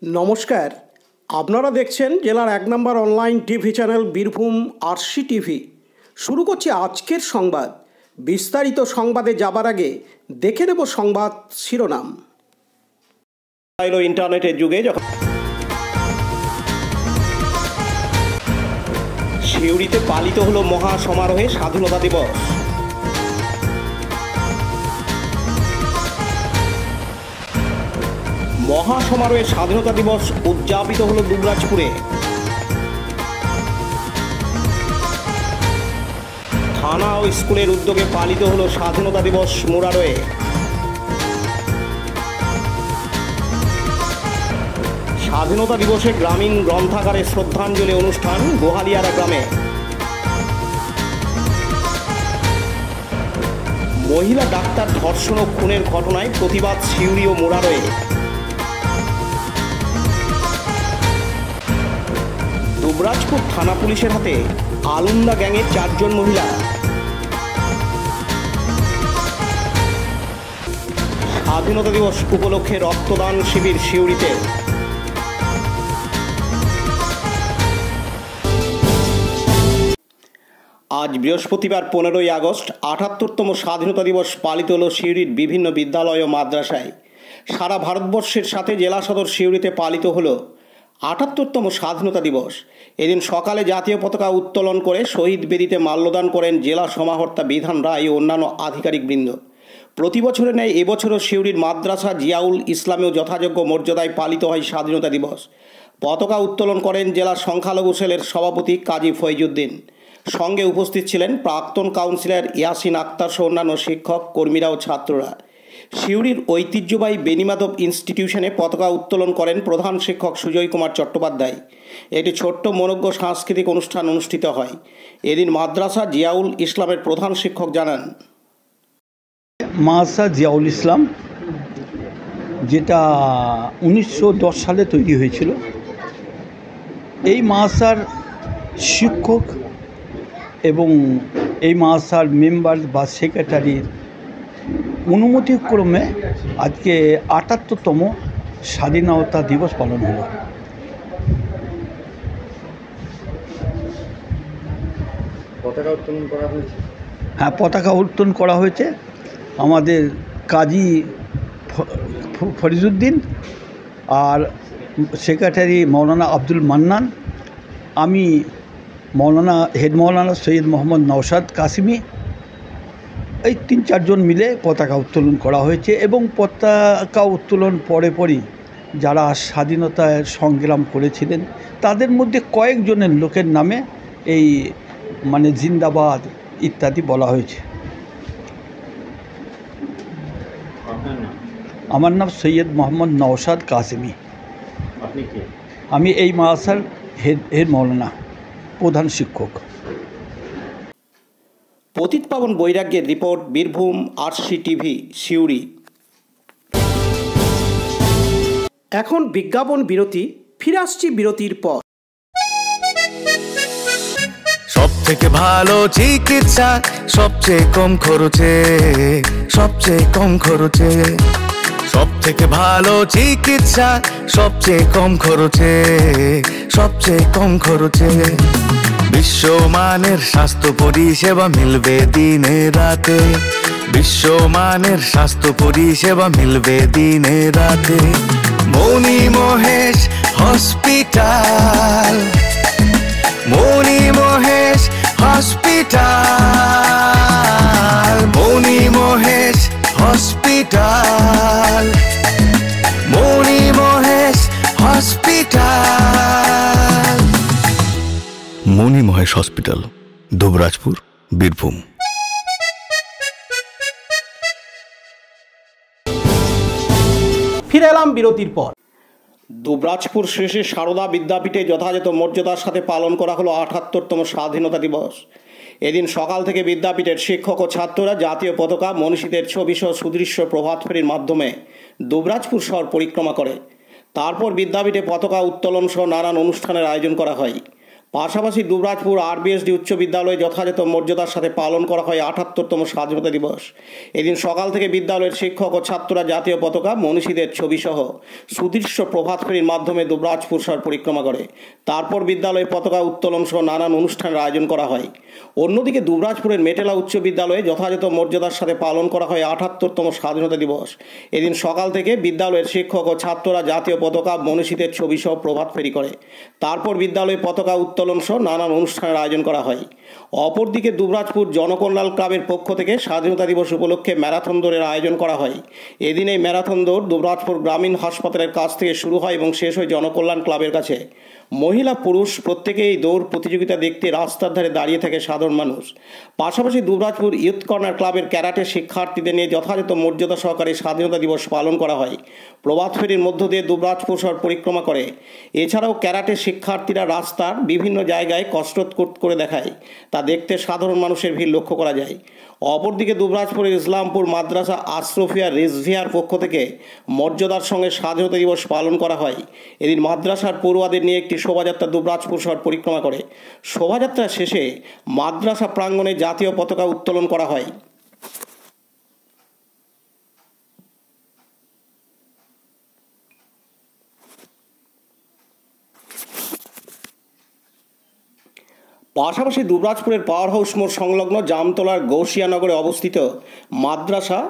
নমস্কার, আপনারা দেখছেন জেলার ১ নম্বর online TV channel Birbhum RC TV. শুরু করছি আজকের সংবাদ। বিস্তারিত সংবাদে যাবার আগে দেখে নেব সংবাদ শিরোনাম। ইন্টারনেটের যুগে যখন সিউড়িতে পালিত হলো মহা সমারোহে স্বাধীনতা দিবস। মহা সমারোহে স্বাধীনতা দিবস উদযাপিত হলো দুবরাজপুরে। থানা ও স্কুলের উদ্যোগে পালিত হলো স্বাধীনতা দিবস মুরারোয়ে। স্বাধীনতা দিবসে গ্রামীণ গ্রন্থাগারে শ্রদ্ধাঞ্জলি অনুষ্ঠান গোহালিয়ারা গ্রামে। মহিলা ডাক্তার ধর্ষণ ও খুনের ঘটনায় প্রতিবাদ সিউড়ি ও মুরারোয়ে। দুবরাজপুর থানা পুলিশের হাতে আলুন্দা গ্যাংয়ের 4 জন মহিলা। স্বাধীনতা দিবস উপলক্ষে রক্তদান শিবির সিউড়িতে। আজ বৃহস্পতিবার 15ই আগস্ট ৭৮তম স্বাধীনতা দিবস পালিত হল সিউড়ির বিভিন্ন বিদ্যালয় ও মাদ্রাসায়। সারা ভারতবর্ষের সাথে জেলা সদর সিউড়িতে পালিত হল ৭৮তম স্বাধীনতা দিবস। এদিন সকালে জাতীয় পতাকা উত্তোলন করে শহীদ বেদিতে মাল্যদান করেন জেলা সমাহর্তা বিধান রায় ও অন্যান্য আধিকারিকবৃন্দ। প্রতি বছরের ন্যায় এবছরও সিউড়ির মাদ্রাসা জিয়াউল ইসলামেও যথাযোগ্য মর্যাদায় পালিত হয় স্বাধীনতা দিবস। পতাকা উত্তোলন করেন জেলা সংখ্যালঘু সেলের সভাপতি কাজী ফৈজুদ্দিন। সঙ্গে উপস্থিত ছিলেন প্রাক্তন কাউন্সিলর ইয়াসিন আক্তার সহ অন্যান্য শিক্ষক, কর্মীরা ও ছাত্ররা। সিউড়ির ঐতিহ্যবাহী বেনিমাধব ইনস্টিটিউশনে পতাকা উত্তোলন করেন প্রধান শিক্ষক সুজয় কুমার চট্টোপাধ্যায়। একটি ছোট্ট মনোজ্ঞ সাংস্কৃতিক অনুষ্ঠান অনুষ্ঠিত হয়। এদিন মাদ্রাসা জিয়াউল ইসলামের প্রধান শিক্ষক জানান, মাদ্রাসা জিয়াউল ইসলাম যেটা 1910 সালে তৈরি হয়েছিল, এই মাদ্রাসার শিক্ষক এবং এই মাদ্রাসার মেম্বার বা সেক্রেটারির অনুমতিক্রমে আজকে ৭৮তম স্বাধীনতা দিবস পালন হলো। পতাকা উত্তোলন করা হয়েছে। হ্যাঁ, পতাকা উত্তোলন করা হয়েছে। আমাদের কাজী ফরিজউদ্দিন আর সেক্রেটারি মৌলানা আব্দুল মান্নান, আমি হেড মৌলানা সৈয়দ মোহাম্মদ নওশাদ কাসিমি, এই 3-4 জন মিলে পতাকা উত্তোলন করা হয়েছে। এবং পতাকা উত্তোলন পরই যারা স্বাধীনতায় সংগ্রাম করেছিলেন তাদের মধ্যে কয়েকজনের লোকের নামে এই জিন্দাবাদ ইত্যাদি বলা হয়েছে। আমার নাম সৈয়দ মোহাম্মদ নওশাদ কাসিমি। আপনি কে? আমি এই মাদ্রাসার হেড মৌলানা, প্রধান শিক্ষক। পতিত পাবন বৈরাগ্যের report, Birbhum RC TV Suri. এখন বিজ্ঞাপন বিরতি, ফিরে আসছি বিরতির পর। সব থেকে ভালো চিকিৎসা সবচেয়ে কম খরচে, সবচেয়ে কম খরচে। সব থেকে ভালো চিকিৎসা সবচেয়ে কম খরচে, সবচেয়ে কম খরচে। বিশ্বমানের স্বাস্থ্য পরিষেবা মিলবে দিনে রাতে, বিশ্বমানের স্বাস্থ্য পরিষেবা মিলবে দিনে রাতে। মণি মহেশ হসপিটাল, মণি মহেশ হসপিটাল, মণি মহেশ হসপিটাল, মণি মহেশ হসপিটাল। মণি মহেশ হসপিটাল, দুবরাজপুর, বীরভূম। ফিরে এলাম বিরতির পর। দুবরাজপুর শ্রী শ্রী সারদা বিদ্যাপীঠে যথাযথ মর্যাদার সাথে পালন করা হলো ৭৮তম স্বাধীনতা দিবস। এদিন সকাল থেকে বিদ্যাপীঠের শিক্ষক ও ছাত্ররা জাতীয় পতাকা, মনীষীদের ছবি সহ সুদৃশ্য প্রভাত ফেরির মাধ্যমে দুবরাজপুর শহর পরিক্রমা করে। তারপর বিদ্যাপীঠে পতাকা উত্তোলন সহ নানান অনুষ্ঠানের আয়োজন করা হয়। পাশাপাশি দুবরাজপুর আরবিএসডি উচ্চ বিদ্যালয়ে যথাযথ মর্যাদার সাথে পালন করা হয় ৭৮তম স্বাধীনতা দিবস। এদিন সকাল থেকে বিদ্যালয়ের শিক্ষক ও ছাত্ররা জাতীয় পতাকা, মনীষীদের ছবিসহ সুদৃশ্য প্রভাত ফেরির মাধ্যমে দুবরাজপুর শহর পরিক্রমা করে। তারপর বিদ্যালয়ে পতাকা উত্তোলন সহ নানান অনুষ্ঠানের আয়োজন করা হয়। অন্যদিকে দুবরাজপুরের মেটেলা উচ্চ বিদ্যালয়ে যথাযথ মর্যাদার সাথে পালন করা হয় ৭৮তম স্বাধীনতা দিবস। এদিন সকাল থেকে বিদ্যালয়ের শিক্ষক ও ছাত্ররা জাতীয় পতাকা, মনীষীদের ছবিসহ প্রভাত ফেরি করে। তারপর বিদ্যালয়ে পতাকা উত্তোলন সহ নানান অনুষ্ঠানের আয়োজন করা হয়। অপরদিকে দুবরাজপুর জনকল্যাণ ক্লাবের পক্ষ থেকে স্বাধীনতা দিবস উপলক্ষে ম্যারাথন দৌড়ের আয়োজন করা হয়। এদিন এই ম্যারাথন দৌড় দুবরাজপুর গ্রামীণ হাসপাতালের কাছ থেকে শুরু হয় এবং শেষ হয় জনকল্যাণ ক্লাবের কাছে। মহিলা পুরুষ প্রত্যেকেই এই দৌড় প্রতিযোগিতা দেখতে রাস্তার ধারে দাঁড়িয়ে থাকে সাধারণ মানুষ। পাশাপাশি দুবরাজপুর ইয়ুথ কর্নার ক্লাবের ক্যারাটে শিক্ষার্থীদের নিয়ে যথাযথ মর্যাদা সহকারে স্বাধীনতা দিবস পালন করা হয়। প্রভাত ফেরির মধ্য দিয়ে দুবরাজপুর শহর পরিক্রমা করে। এছাড়াও ক্যারাটে শিক্ষার্থীরা রাস্তার বিভিন্ন জায়গায় কসরত করে দেখায়, তা দেখতে সাধারণ মানুষের ভিড় লক্ষ্য করা যায়। অপরদিকে দুবরাজপুরের ইসলামপুর মাদ্রাসা আশরফিয়া রিজভিয়ার পক্ষ থেকে মর্যাদার সঙ্গে স্বাধীনতা দিবস পালন করা হয়। এদিন মাদ্রাসার পড়ুয়াদের নিয়ে একটি শোভাযাত্রা দুবরাজপুর শহর পরিক্রমা করে। শোভাযাত্রা শেষে মাদ্রাসা প্রাঙ্গণে জাতীয় পতাকা উত্তোলন করা হয়। পাশাপাশি দুবরাজপুরের পাওয়ার হাউস মোড় সংলগ্ন জামতলার গৌসিয়ানগরে অবস্থিত মাদ্রাসা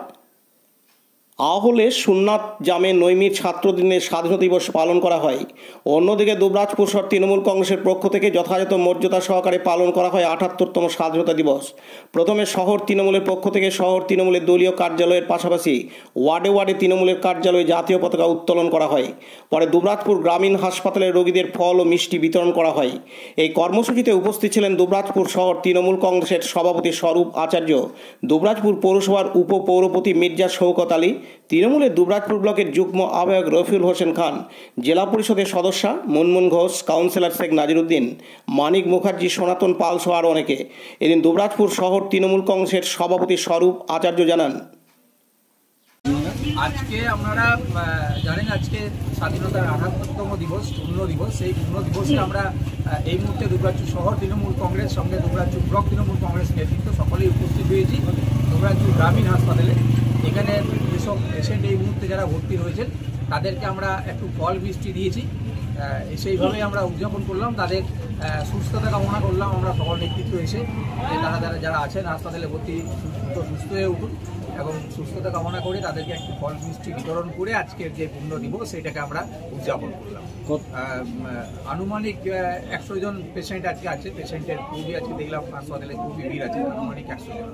আহলে সুন্নাত জামে নৈমির ছাত্রদিনের স্বাধীনতা দিবস পালন করা হয়। অন্যদিকে দুবরাজপুর শহর তৃণমূল কংগ্রেসের পক্ষ থেকে যথাযথ মর্যাদা সহকারে পালন করা হয় ৭৮তম স্বাধীনতা দিবস। প্রথমে শহর তৃণমূলের পক্ষ থেকে শহর তৃণমূলের দলীয় কার্যালয়ের পাশাপাশি ওয়ার্ডে ওয়ার্ডে তৃণমূলের কার্যালয়ে জাতীয় পতাকা উত্তোলন করা হয়। পরে দুবরাজপুর গ্রামীণ হাসপাতালের রোগীদের ফল ও মিষ্টি বিতরণ করা হয়। এই কর্মসূচিতে উপস্থিত ছিলেন দুবরাজপুর শহর তৃণমূল কংগ্রেসের সভাপতি স্বরূপ আচার্য, দুবরাজপুর পৌরসভার উপপৌরপতি মির্জা শওকত আলী, তৃণমূলের দুবরাজপুর ব্লকের যুগ্ম আহ্বায়ক রফিউল হোসেন খান, জেলা পরিষদের সদস্যা মুনমুন ঘোষ, কাউন্সিলর শেখ নাজিরুদ্দিন, মানিক মুখার্জি, সনাতন পাল সহ আরও অনেকে। এদিন দুবরাজপুর শহর তৃণমূল কংগ্রেসের সভাপতি স্বরূপ আচার্য জানান, আজকে আপনারা জানেন আজকে স্বাধীনতার ৭৮তম দিবস, পূর্ণ দিবস। এই পূর্ণ দিবসে আমরা এই মুহূর্তে দুবরাজপুর শহর তৃণমূল কংগ্রেস সঙ্গে দুবরাজপুর ব্লক তৃণমূল কংগ্রেস নেতৃত্ব সকলেই উপস্থিত হয়েছি দুবরাজপুর গ্রামীণ হাসপাতালে। এখানে যেসব পেশেন্ট এই মুহূর্তে যারা ভর্তি রয়েছেন তাদেরকে আমরা একটু ফল মিষ্টি দিয়েছি। সেইভাবেই আমরা উদযাপন করলাম, তাদের সুস্থতা কামনা করলাম আমরা সকল নেতৃত্ব এসে, যে তারা যারা আছেন হাসপাতালে ভর্তি সুস্থ হয়ে উঠুন এবং সুস্থতা কামনা করে তাদেরকে একটু ফল মিষ্টি বিতরণ করে আজকের যে পূর্ণ দিবস সেটাকে আমরা উদযাপন করলাম। আনুমানিক ১০০ জন পেশেন্ট আজকে আছে। পেশেন্টের খুবই আজকে দেখলাম হাসপাতালে খুবই ভিড় আছে, আনুমানিক ১০০ জন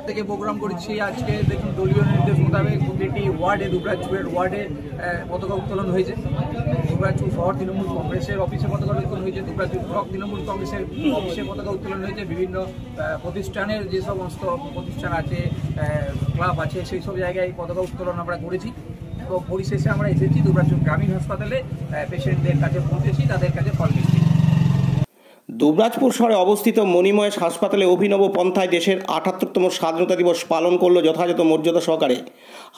থেকে প্রোগ্রাম করেছি। আজকে দেখুন দলীয় নির্দেশ মোতাবেক প্রতিটি ওয়ার্ডে, দুবরাজপুরের ওয়ার্ডে পতাকা উত্তোলন হয়েছে। দুবরাজপুর শহর তৃণমূল কংগ্রেসের অফিসে পতাকা উত্তোলন হয়েছে, দুবরাজপুর ব্লক তৃণমূল কংগ্রেসের অফিসে পতাকা উত্তোলন হয়েছে। বিভিন্ন প্রতিষ্ঠানের যে সমস্ত প্রতিষ্ঠান আছে, ক্লাব আছে, সেই সব জায়গায় পতাকা উত্তোলন আমরা করেছি এবং পরিশেষে আমরা এসেছি দুবরাজপুর গ্রামীণ হাসপাতালে পেশেন্টদের কাছে পৌঁছেছি, তাদের কাছে ফল মিষ্টি। দুবরাজপুর শহরে অবস্থিত মণিমহেশ হাসপাতালে অভিনব পন্থায় দেশের ৭৮তম স্বাধীনতা দিবস পালন করল যথাযথ মর্যাদা সহকারে।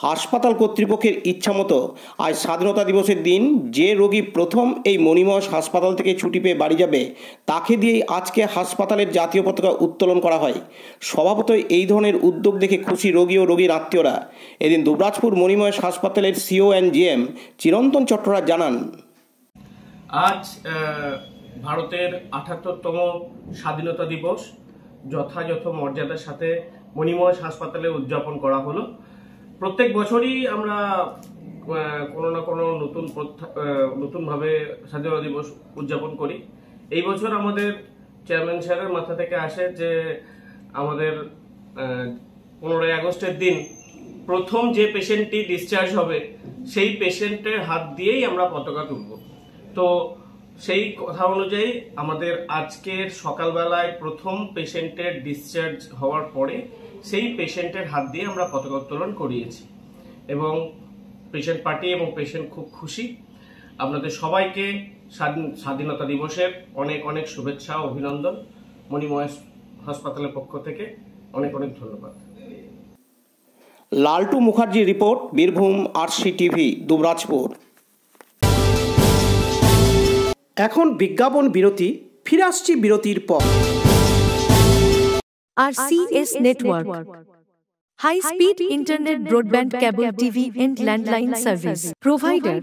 হাসপাতাল কর্তৃপক্ষের ইচ্ছামতো আজ স্বাধীনতা দিবসের দিন যে রোগী প্রথম এই মণিমহেশ হাসপাতাল থেকে ছুটি পেয়ে বাড়ি যাবে তাকে দিয়েই আজকে হাসপাতালের জাতীয় পতাকা উত্তোলন করা হয়। স্বভাবতই এই ধরনের উদ্যোগ দেখে খুশি রোগী ও রোগীর আত্মীয়রা। এদিন দুবরাজপুর মণিমহেশ হাসপাতালের সিও অ্যান্ড জিএম চিরন্তন চট্টরাজ জানান, আজ ভারতের ৭৮তম স্বাধীনতা দিবস যথাযথ মর্যাদার সাথে মণিমহেশ হাসপাতালে উদযাপন করা হলো। প্রত্যেক বছরই আমরা কোনো না কোনো নতুনভাবে স্বাধীনতা দিবস উদযাপন করি। এই বছর আমাদের চেয়ারম্যান স্যারের মাথা থেকে আসে যে আমাদের 15ই আগস্টের দিন প্রথম যে পেশেন্টটি ডিসচার্জ হবে সেই পেশেন্টের হাত দিয়েই আমরা পতাকা তুলব। তো সেই কথা অনুযায়ী আমাদের আজকের সকালবেলায় প্রথম পেশেন্টের ডিসচার্জ হওয়ার পরে সেই পেশেন্টের হাত দিয়ে আমরা পতাকা উত্তোলন করিয়েছি এবং পেশেন্ট পার্টি এবং পেশেন্ট খুব খুশি। আপনাদের সবাইকে স্বাধীনতা দিবসের অনেক অনেক শুভেচ্ছা ও অভিনন্দন। মণিমহেশ হাসপাতালের পক্ষ থেকে অনেক অনেক ধন্যবাদ। Laltu Mukherjee report, Birbhum RC TV, Dubrajpur. এখন বিজ্ঞাপন বিরতি, ফিরে আসছি বিরতির পর। RCS Network, High Speed Internet Broadband Cable TV and Landline Service Provider,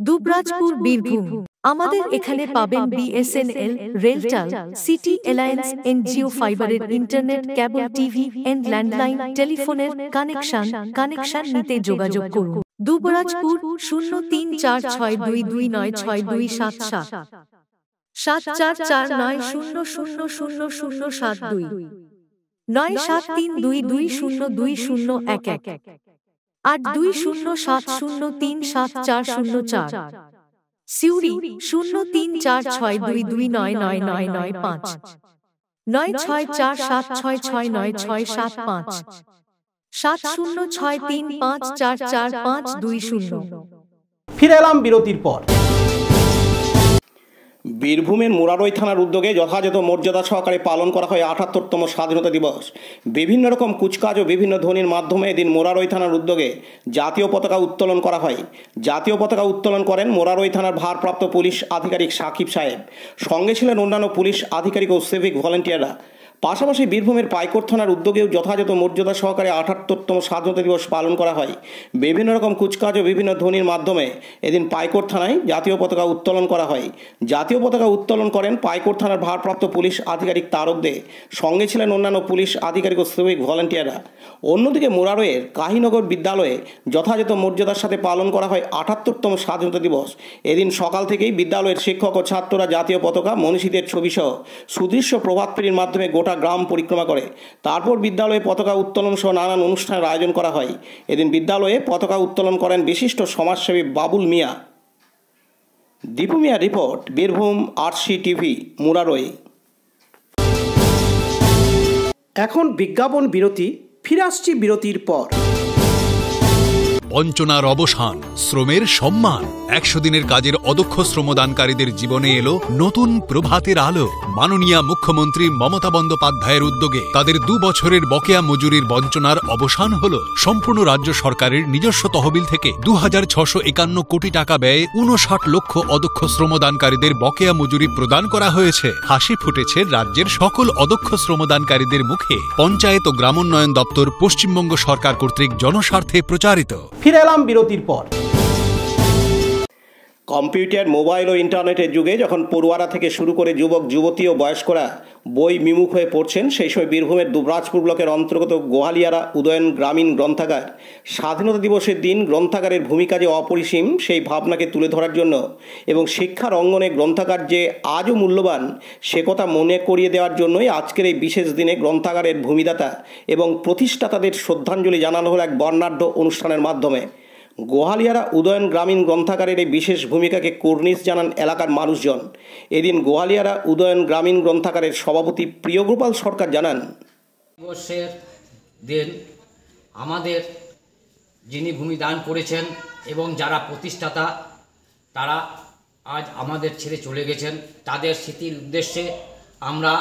Dubrajpur, Birbhum. আমাদের এখানে পাবেন BSNL, RailTel, City Alliance and Jio ফাইবারের internet, cable TV and landline টেলিফোনের কানেকশন নিতে যোগাযোগ করুন। দুবরাজপুর 034422962277 7449000072 9732202011 8207037404। সিউড়ি 034622999995 9647669665 7063544520। ফিরে এলাম বিরতির পর। বীরভূমের মুরারই থানার উদ্যোগে যথাযথ মর্যাদা সহকারে পালন করা হয় ৭৮তম স্বাধীনতা দিবস। বিভিন্ন রকম কুচকাজ ও বিভিন্ন ধ্বনির মাধ্যমে এদিন মুরারই থানার উদ্যোগে জাতীয় পতাকা উত্তোলন করা হয়। জাতীয় পতাকা উত্তোলন করেন মুরারই থানার ভারপ্রাপ্ত পুলিশ আধিকারিক সাকিব সাহেব। সঙ্গে ছিলেন অন্যান্য পুলিশ আধিকারিক ও সিভিক ভলেন্টিয়াররা। পাশাপাশি বীরভূমের পাইকড় থানার উদ্যোগেও যথাযথ মর্যাদা সহকারে ৭৮তম স্বাধীনতা দিবস পালন করা হয়। বিভিন্ন রকম কুচকাজ ও বিভিন্ন ধ্বনির মাধ্যমে এদিন পাইকড় থানায় জাতীয় পতাকা উত্তোলন করা হয়। জাতীয় পতাকা উত্তোলন করেন পাইকড় থানার ভারপ্রাপ্ত পুলিশ আধিকারিক তারক দে। সঙ্গে ছিলেন অন্যান্য পুলিশ আধিকারিক ও সিভিক ভলেন্টিয়াররা। অন্যদিকে মুরারইয়ের কাহিনগর বিদ্যালয়ে যথাযথ মর্যাদার সাথে পালন করা হয় ৭৮তম স্বাধীনতা দিবস। এদিন সকাল থেকেই বিদ্যালয়ের শিক্ষক ও ছাত্ররা জাতীয় পতাকা, মনীষীদের ছবিসহ সুদৃশ্য প্রভাতফেরির মাধ্যমে গোটা গ্রাম পরিক্রমা করে। তারপর বিদ্যালয়ে পতাকা উত্তোলন সহ নানান অনুষ্ঠানের আয়োজন করা হয়। এদিন বিদ্যালয়ে পতাকা উত্তোলন করেন বিশিষ্ট সমাজসেবী বাবুল মিয়া। দীপু মিয়া রিপোর্ট, বীরভূম RCTV মুরারই। এখন বিজ্ঞাপন বিরতি। ফিরে আসছি বিরতির পর। বঞ্চনার অবসান, শ্রমের সম্মান। ১০০ দিনের কাজের অদক্ষ শ্রমদানকারীদের জীবনে এলো নতুন প্রভাতের আলো। মাননীয় মুখ্যমন্ত্রী মমতা বন্দ্যোপাধ্যায়ের উদ্যোগে তাদের ২ বছরের বকেয়া মজুরির বঞ্চনার অবসান হল। সম্পূর্ণ রাজ্য সরকারের নিজস্ব তহবিল থেকে ২৬৫১ কোটি টাকা ব্যয়ে ৫৯ লক্ষ অদক্ষ শ্রমদানকারীদের বকেয়া মজুরি প্রদান করা হয়েছে। হাসি ফুটেছে রাজ্যের সকল অদক্ষ শ্রমদানকারীদের মুখে। পঞ্চায়েত ও গ্রামোন্নয়ন দপ্তর পশ্চিমবঙ্গ সরকার কর্তৃক জনস্বার্থে প্রচারিত। ফিরে এলাম বিরতির পর। কম্পিউটার, মোবাইল ও ইন্টারনেটের যুগে যখন পড়ুয়ারা থেকে শুরু করে যুবক যুবতী ও বয়স্করা বই বিমুখ হয়ে পড়ছেন, সেই সময় বীরভূমের দুবরাজপুর ব্লকের অন্তর্গত গোহালিয়ারা উদয়ন গ্রামীণ গ্রন্থাগার স্বাধীনতা দিবসের দিন গ্রন্থাগারের ভূমিকা যে অপরিসীম সেই ভাবনাকে তুলে ধরার জন্য এবং শিক্ষার অঙ্গনে গ্রন্থাগার যে আজও মূল্যবান সে কথা মনে করিয়ে দেওয়ার জন্যই আজকের এই বিশেষ দিনে গ্রন্থাগারের ভূমিদাতা এবং প্রতিষ্ঠাতাদের শ্রদ্ধাঞ্জলি জানানো হলো এক বর্ণাঢ্য অনুষ্ঠানের মাধ্যমে। গোহালিয়ারা উদয়ন গ্রামীণ গ্রন্থাগারের এই বিশেষ ভূমিকাকে কুর্নিশ জানান এলাকার মানুষজন। এদিন গোহালিয়ারা উদয়ন গ্রামীণ গ্রন্থাগারের সভাপতি প্রিয়গোপাল সরকার জানান, দিবসের দিন আমাদের যিনি ভূমিদান করেছেন এবং যারা প্রতিষ্ঠাতা তারা আজ আমাদের ছেড়ে চলে গেছেন, তাদের স্মৃতির উদ্দেশ্যে আমরা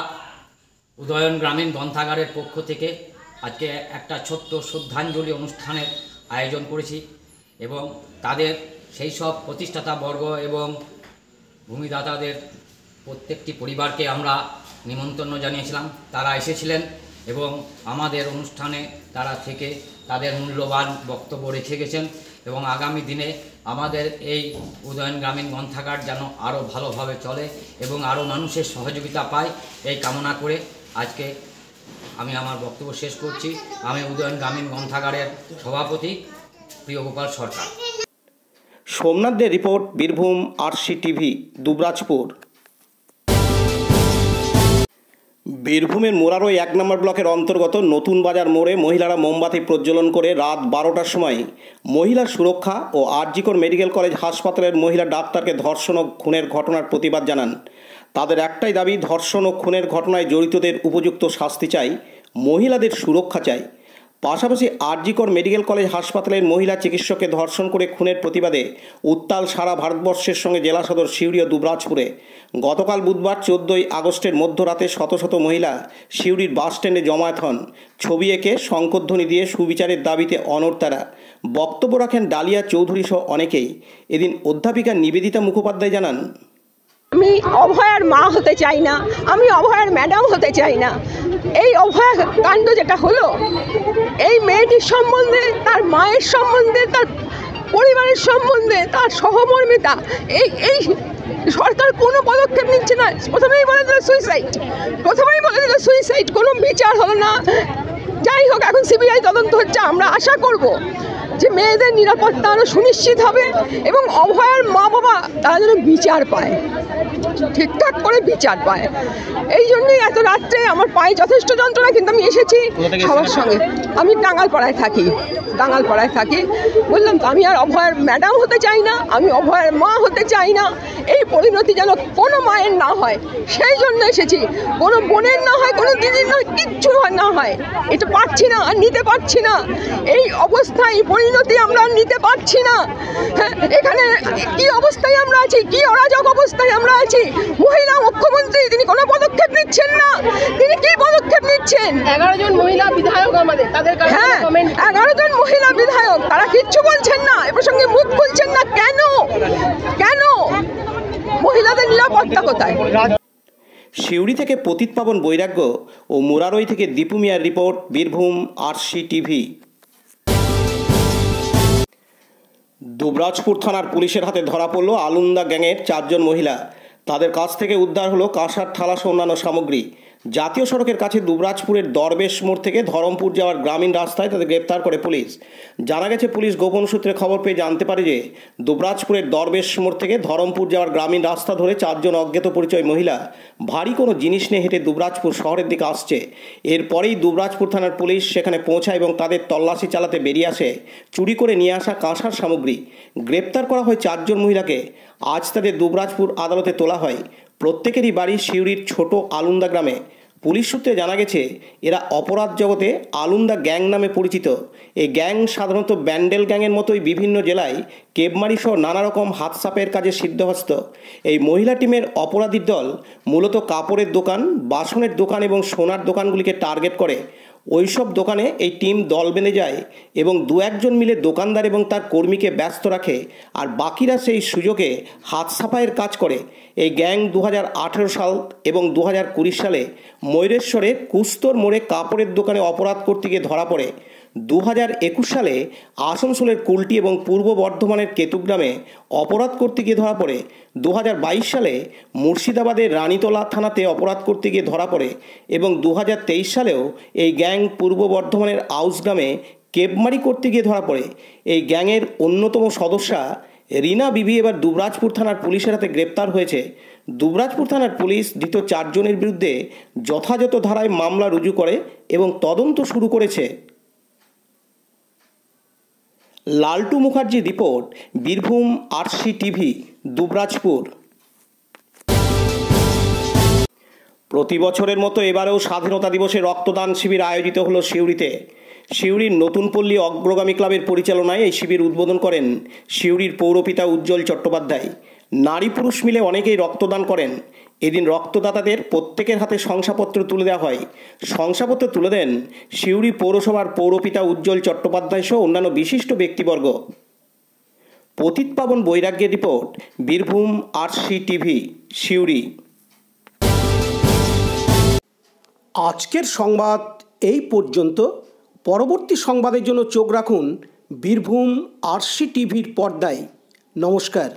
উদয়ন গ্রামীণ গ্রন্থাগারের পক্ষ থেকে আজকে একটা ছোট্ট শ্রদ্ধাঞ্জলি অনুষ্ঠানের আয়োজন করেছি এবং তাদের সেই সব প্রতিষ্ঠাতাবর্গ এবং ভূমিদাতাদের প্রত্যেকটি পরিবারকে আমরা নিমন্ত্রণ জানিয়েছিলাম। তারা এসেছিলেন এবং আমাদের অনুষ্ঠানে তারা থেকে তাদের মূল্যবান বক্তব্য রেখে গেছেন এবং আগামী দিনে আমাদের এই উদয়ন গ্রামীণ গ্রন্থাগার যেন আরও ভালোভাবে চলে এবং আরও মানুষের সহযোগিতা পায়, এই কামনা করে আজকে আমি আমার বক্তব্য শেষ করছি। আমি উদয়ন গ্রামীণ গ্রন্থাগারের সভাপতি প্রিয়গোপাল সরকার। সোমনাথদের রিপোর্ট, বীরভূম RCTV দুবরাজপুর। বীরভূমের মুরারই ১ নম্বর ব্লকের অন্তর্গত নতুন বাজার মোড়ে মহিলারা মোমবাতি প্রজ্বলন করে রাত ১২টার সময় মহিলার সুরক্ষা ও আরজিকর মেডিকেল কলেজ হাসপাতালের মহিলা ডাক্তারকে ধর্ষণ ও খুনের ঘটনার প্রতিবাদ জানান। তাদের একটাই দাবি, ধর্ষণ ও খুনের ঘটনায় জড়িতদের উপযুক্ত শাস্তি চাই, মহিলাদের সুরক্ষা চাই। পাশাপাশি আরজিকর মেডিকেল কলেজ হাসপাতালের মহিলা চিকিৎসককে ধর্ষণ করে খুনের প্রতিবাদে উত্তাল সারা ভারতবর্ষের সঙ্গে জেলা সদর সিউড়ি ও দুবরাজপুরে। গতকাল বুধবার 14ই আগস্টের মধ্যরাতে শত শত মহিলা সিউড়ির বাসস্ট্যান্ডে জমায়েত হন। ছবি এঁকে শঙ্করধ্বনি দিয়ে সুবিচারের দাবিতে অনড় তারা। বক্তব্য রাখেন ডালিয়া চৌধুরী সহ অনেকেই। এদিন অধ্যাপিকা নিবেদিতা মুখোপাধ্যায় জানান, আমি অভয়ার মা হতে চাই না, আমি অভয়ার ম্যাডাম হতে চাই না। এই অভয়া কাণ্ড যেটা হলো, এই মেয়েটির সম্বন্ধে, তার মায়ের সম্বন্ধে, তার পরিবারের সম্বন্ধে, তার সহমর্মিতা, এই সরকার কোনো পদক্ষেপ নিচ্ছে না। প্রথমেই বলে দিল সুইসাইড, কোনো বিচার হলো না। যাই হোক, এখন সিবিআই তদন্ত হচ্ছে। আমরা আশা করব যে মেয়েদের নিরাপত্তা আরও সুনিশ্চিত হবে এবং অভয়ার মা বাবা তারা যেন বিচার পায়, ঠিকঠাক করে বিচার পায়। এই জন্যই এত রাত্রে আমার পায়ে যথেষ্ট যন্ত্রণা, কিন্তু আমি এসেছি খাওয়ার সঙ্গে। আমি টাঙ্গালপাড়ায় থাকি। বললাম তো, আমি আর অভয়ার ম্যাডাম হতে চাই না, আমি অভয়ার মা হতে চাই না। এই পরিণতি যেন কোনো মায়ের না হয়, সেই জন্য এসেছি। কোনো বোনের না হয়, কোনো দিদির না হয়, কিচ্ছু না হয়। এটা পারছি না, আর নিতে পারছি না। এই অবস্থায় পরিণতি আমরা নিতে পারছি না। এখানে কি অবস্থায় আমরা আছি, কি অরাজক অবস্থায় আমরা আছি। মহিলা মুখ্যমন্ত্রী, তিনি কোনো পদক্ষেপ নিচ্ছেন না। তিনি কি পদক্ষেপ নিচ্ছেন? 11 জন মহিলা বিধায়ক আমাদের, তাদের কাছে 11 জন মহিলা বিধায়ক, তারা কিচ্ছু বলছেন না, এ প্রসঙ্গে মুখ খুলছেন না। কেন মহিলাদের নিরাপত্তা কোথায়? সিউড়ি থেকে পতিত পাবন বৈরাগ্য ও মুরারই থেকে দীপু মিয়ার report, Birbhum RC TV. Dubrajpur থানার পুলিশের হাতে ধরা পড়ল আলুন্দা গ্যাংয়ের 4 জন মহিলা। তাদের কাছ থেকে উদ্ধার হলো কাঁসার থালা সহ অন্যান্য সামগ্রী। জাতীয় সড়কের কাছে দুবরাজপুরের দরবেশ মোড় থেকে ধরমপুর যাওয়ার গ্রামীণ রাস্তায় তাদের গ্রেপ্তার করে পুলিশ। জানা গেছে, পুলিশ গোপন সূত্রে খবর পেয়ে জানতে পারে যে দুবরাজপুরের দরবেশ মোড় থেকে ধরমপুর যাওয়ার গ্রামীণ রাস্তা ধরে 4 জন অজ্ঞাত পরিচয় মহিলা ভারী কোনো জিনিস নিয়ে হেঁটে দুবরাজপুর শহরের দিকে আসছে। এরপরেই দুবরাজপুর থানার পুলিশ সেখানে পৌঁছায় এবং তাদের তল্লাশি চালাতে বেরিয়ে আসে চুরি করে নিয়ে আসা কাঁসার সামগ্রী। গ্রেপ্তার করা হয় 4 জন মহিলাকে। আজ তাদের দুবরাজপুর আদালতে তোলা হয়। প্রত্যেকেরই বাড়ি সিউড়ির ছোট আলুন্দা গ্রামে। পুলিশ সূত্রে জানা গেছে, এরা অপরাধ জগতে আলুন্দা গ্যাং নামে পরিচিত। এই গ্যাং সাধারণত ব্যান্ডেল গ্যাংয়ের মতোই বিভিন্ন জেলায় কেবমারি সহ নানা রকম হাতসাপের কাজে সিদ্ধহস্ত। এই মহিলা টিমের অপরাধীর দল মূলত কাপড়ের দোকান, বাসনের দোকান এবং সোনার দোকানগুলিকে টার্গেট করে। ওইসব দোকানে এই টিম দল বেঁধে যায় এবং 2-1 জন মিলে দোকানদার এবং তার কর্মীকে ব্যস্ত রাখে, আর বাকিরা সেই সুযোগে হাত সাফাইয়ের কাজ করে। এই গ্যাং 2018 সাল এবং 2020 সালে ময়ূরেশ্বরে কুস্তর মোড়ে কাপড়ের দোকানে অপরাধ করতে গিয়ে ধরা পড়ে। 2021 সালে আসানসোলের কুলটি এবং পূর্ব বর্ধমানের কেতুগ্রামে অপরাধ করতে গিয়ে ধরা পড়ে। 2022 সালে মুর্শিদাবাদের রানীতলা থানাতে অপরাধ করতে গিয়ে ধরা পড়ে এবং 2023 সালেও এই গ্যাং পূর্ব বর্ধমানের আউসগ্রামে কেবমারি করতে গিয়ে ধরা পড়ে। এই গ্যাংয়ের অন্যতম সদস্যা রিনা বিবি এবার দুবরাজপুর থানার পুলিশের হাতে গ্রেপ্তার হয়েছে। দুবরাজপুর থানার পুলিশ ধৃত 4 জনের বিরুদ্ধে যথাযথ ধারায় মামলা রুজু করে এবং তদন্ত শুরু করেছে। Laltu Mukherjee report, Birbhum RC TV, Dubrajpur. প্রতি বছরের মতো এবারেও স্বাধীনতা দিবসে রক্তদান শিবির আয়োজিত হলো সিউড়িতে। সিউড়ির নতুন পল্লী অগ্রগামী ক্লাবের পরিচালনায় এই শিবির উদ্বোধন করেন সিউড়ির পৌরপিতা উজ্জ্বল চট্টোপাধ্যায়। নারী পুরুষ মিলে অনেকেই রক্তদান করেন। এদিন রক্তদাতাদের প্রত্যেকের হাতে শংসাপত্র তুলে দেওয়া হয়। শংসাপত্র তুলে দেন সিউড়ি পৌরসভার পৌরপিতা উজ্জ্বল চট্টোপাধ্যায় সহ অন্যান্য বিশিষ্ট ব্যক্তিবর্গ। পতিত পাবন বৈরাগ্যের report, Birbhum RC TV, Suri. আজকের সংবাদ এই পর্যন্ত। পরবর্তী সংবাদের জন্য চোখ রাখুন বীরভূম আরসি টিভির পর্দায়। নমস্কার।